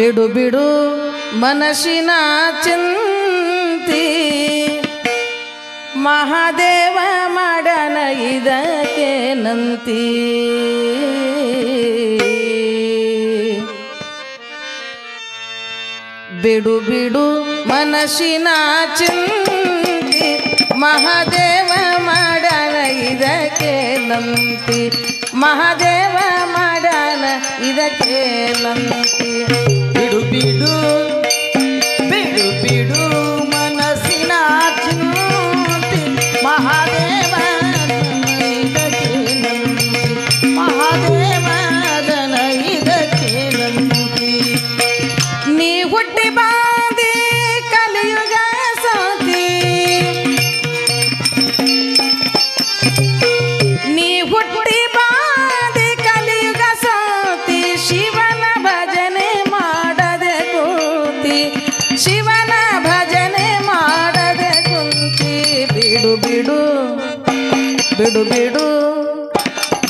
ಬಿಡು ಬಿಡು ಮನಸ್ಸಿನ ಚಿಂತಿ ಮಹಾದೇವ ಮಾಡನ ಇದಕ್ಕೆ ನಂತಿ ಬಿಡು ಬಿಡು ಮನಸ್ಸಿನ ಚಿಂತಿ ಮಹಾದೇವ ಮಾಡನ ಇದಕ್ಕೆ ನಂತಿ ಮಹಾದೇವ ಮಾಡನ ಇದಕ್ಕೆ ನಂತಿ ಬಿಡು ಬಿಡು ಬಿಡು ಬಿಡು ಮನಸ್ಸಿನ ಚಿಂತಿ ಮಹಾದೇವ ಇದಕ್ಕೆ ನಂತಿ ಮಹಾದೇವನ ಇದಕ್ಕೆ ನಂತಿ ನೀ ಹುಟ್ಟಿ ಬಾದಿ ಕಲಿಯುಗ ಸೋತಿ ನೀ ಹುಟ್ಟಿ ಬಾದಿ ಕಲಿಯುಗ ಸೋತಿ ಶಿವನ ಭಜನೆ ಮಾಡದೆ ಕೂತಿ ಶಿವನ ಭಜನೆ ಮಾಡದೆ ಕುಂತಿ ಬಿಡು ಬಿಡು ಬಿಡು ಬಿಡು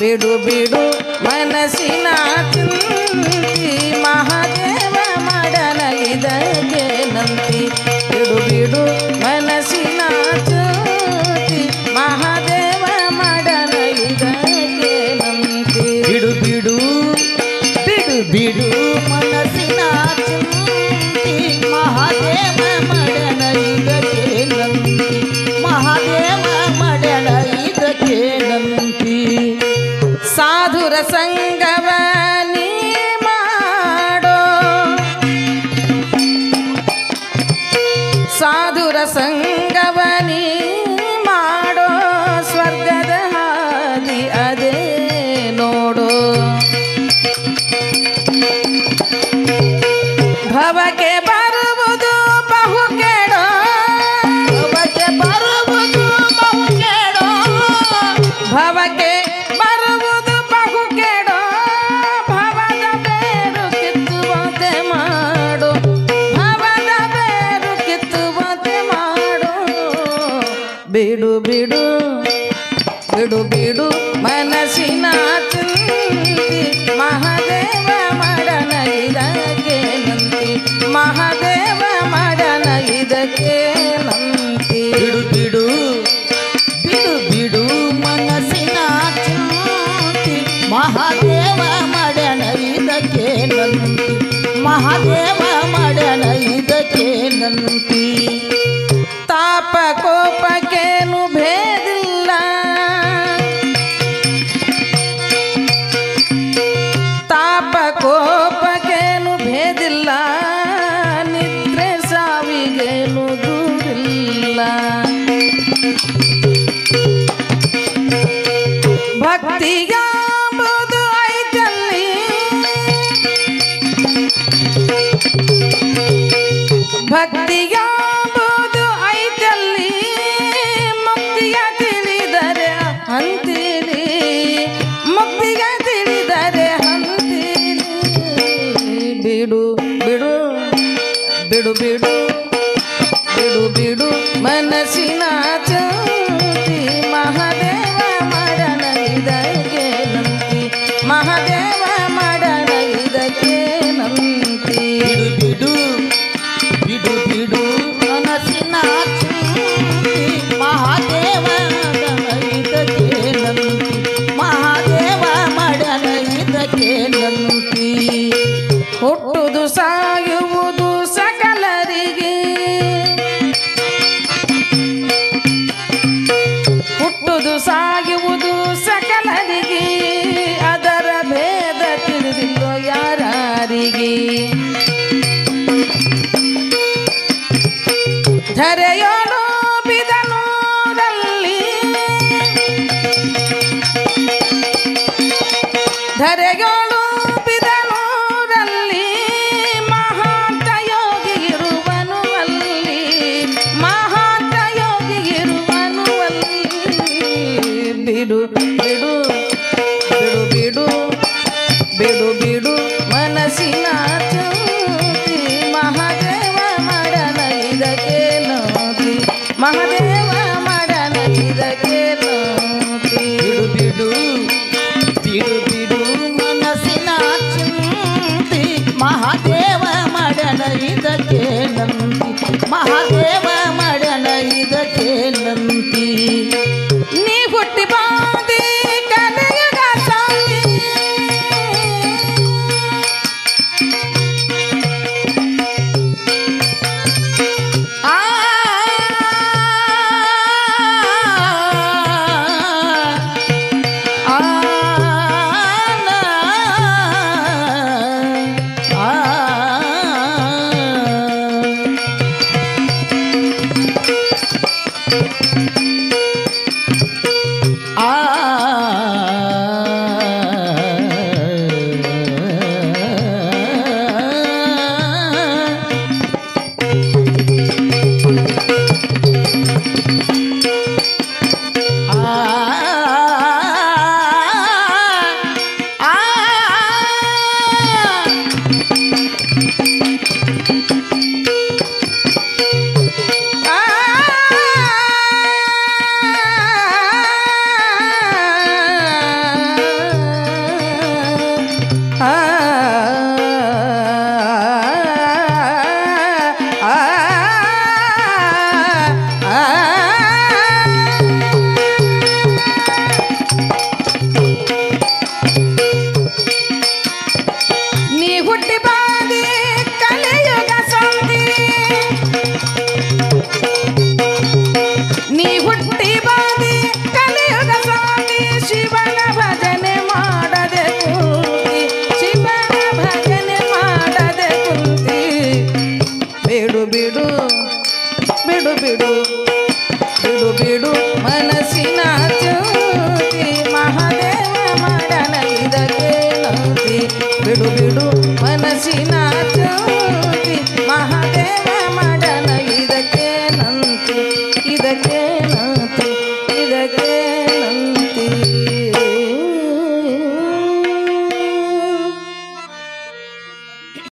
ಬಿಡು ಬಿಡು ಮನಸ್ಸಿನ ಚಿಂತಿ ಮಹಾದೇವ ಮಾಡನ ಇದಕ್ಕೆ ನಂತಿ ಬಿಡು ಬಿಡು ಮನಸ್ಸಿನ ಚಿಂತಿ ಮಹಾದೇವ ಮಾಡನ ಇದಕ್ಕೆ ನಂತಿ ಬಿಡು ಬಿಡು ಬಿಡು ಬಿಡು ಮನಸ್ಸಿನ ಚಿಂತಿ ಮಹಾದೇವ ಮಾಡನ ಇದಕ್ಕೆ ನಂತಿ ಮಹಾದೇವ ಮಾಡನ ಇದಕ್ಕೆ ನಂತಿ ಸಾಧುರ ಸಂಗವ ನೀ ಮಾಡೋ ಸಾಧುರ ಸಂಗವ ನೀ ಮಾಡೋ ಸ್ವರ್ಗದ ಹಾದಿ ಅದೇ ನೋಡೋ ಭವಕ್ಕೆ ಬರುವುದು ಬಹು ಕೆಡೋ ಭವಕ್ಕೆ ಬರುವುದು ಬಹು ಕೆಡೋ ಭವಕ್ಕೆ ಬರುವುದು ಬಹು ಕೆಡೋ ಭವದ ಬೇರು ಕಿತ್ತುವಂತೆ ಮಾಡು ಭವದ ಬೇರು ಕಿತ್ತುವಂತೆ ಮಾಡು ಬಿಡು ಬಿಡು ಬಿಡು ಬಿಡು ಮನಸ್ಸಿನ ಚಿಂತಿ ಮಹಾದೇವ ಮಾಡನ ಇದಕ್ಕೆ ನಂತಿ ಮಹಾದೇವ ಮಾಡನ ಇದಕ್ಕೆ ನಂತಿ ಬಿಡು ಬಿಡು ಬಿಡು ಬಿಡು ಮನಸ್ಸಿನ ಚಿಂತಿ ಮಹಾದೇವ ಮಾಡನ ಇದಕ್ಕೆ ನಂತಿ ಮಹಾದೇವ ಮಾಡನ ಇದಕ್ಕೆ ನಂತಿ ತಾಪ ಕೋಪಕ್ಕೇನು ಭೇದಿಲ್ಲ ತಾಪ ಕೋಪಕ್ಕೇನು ಭೇದಿಲ್ಲ ನಿದ್ರೆ ಸಾವಿಗೇನು ದೂರಿಲ್ಲ ಭಕ್ತಿಗಾಂಬುದು ಐತಲ್ಲಿ ಭಕ್ತಿಗಾಂಬುದು ಐತಲ್ಲಿ ಮುಕ್ತಿಯ ತಿಳಿದರೆ ಹಂತಿಲಿ ಮುಕ್ತಿಯ ತಿಳಿದರೆ ಹಂತಿಲಿ ಬಿಡು ಬಿಡು ಬಿಡು ಬಿಡು ಬಿಡು ಬಿಡು ಮನಸ್ಸಿನ ಚಿಂತಿ ಮಹಾದೇವ ಮಾಡನ ಇದಕ್ಕೆ ನಂತಿ ಮಹಾದೇವ ಮಾಡನ ಇದಕ್ಕೆ ನಂತಿ ಬಿಡು ಬಿಡು ಬಿಡು ಬಿಡು ಮನಸ್ಸಿನ ಚಿಂತಿ ಮಹಾದೇವ ಮಾಡನ ಇದಕ್ಕೆ ನಂತಿ ಮಹಾದೇವ ಮಾಡನ ಇದಕ್ಕೆ ನಂತಿ ಹುಟ್ಟುದು ಸಾಯುವುದು ಸಕಲರಿಗೆ ಹುಟ್ಟುದು ಸಾಯುವುದು ಸಕಲರಿಗೆ ಅದರ ಭೇದ ತಿಳಿದಿಲ್ಲೋ ಯಾರಿಗೆ ಧರೆಯೋಳು ಬಿದನೂರಲ್ಲಿ ಧರೆಯೋಳು ಬಿದನೂರಲ್ಲಿ ಮಹಾಂತ ಇದಕ್ಕೆ ನಂತಿ ಮಹಾದೇವ ಮಾಡ್ಯಾನ ಇದಕ್ಕೆ ನಂತಿ ನೀ ಹುಟ್ಟಿ ಬಾದಿ ಕಲಿಯುಗ ಸಾಗಿ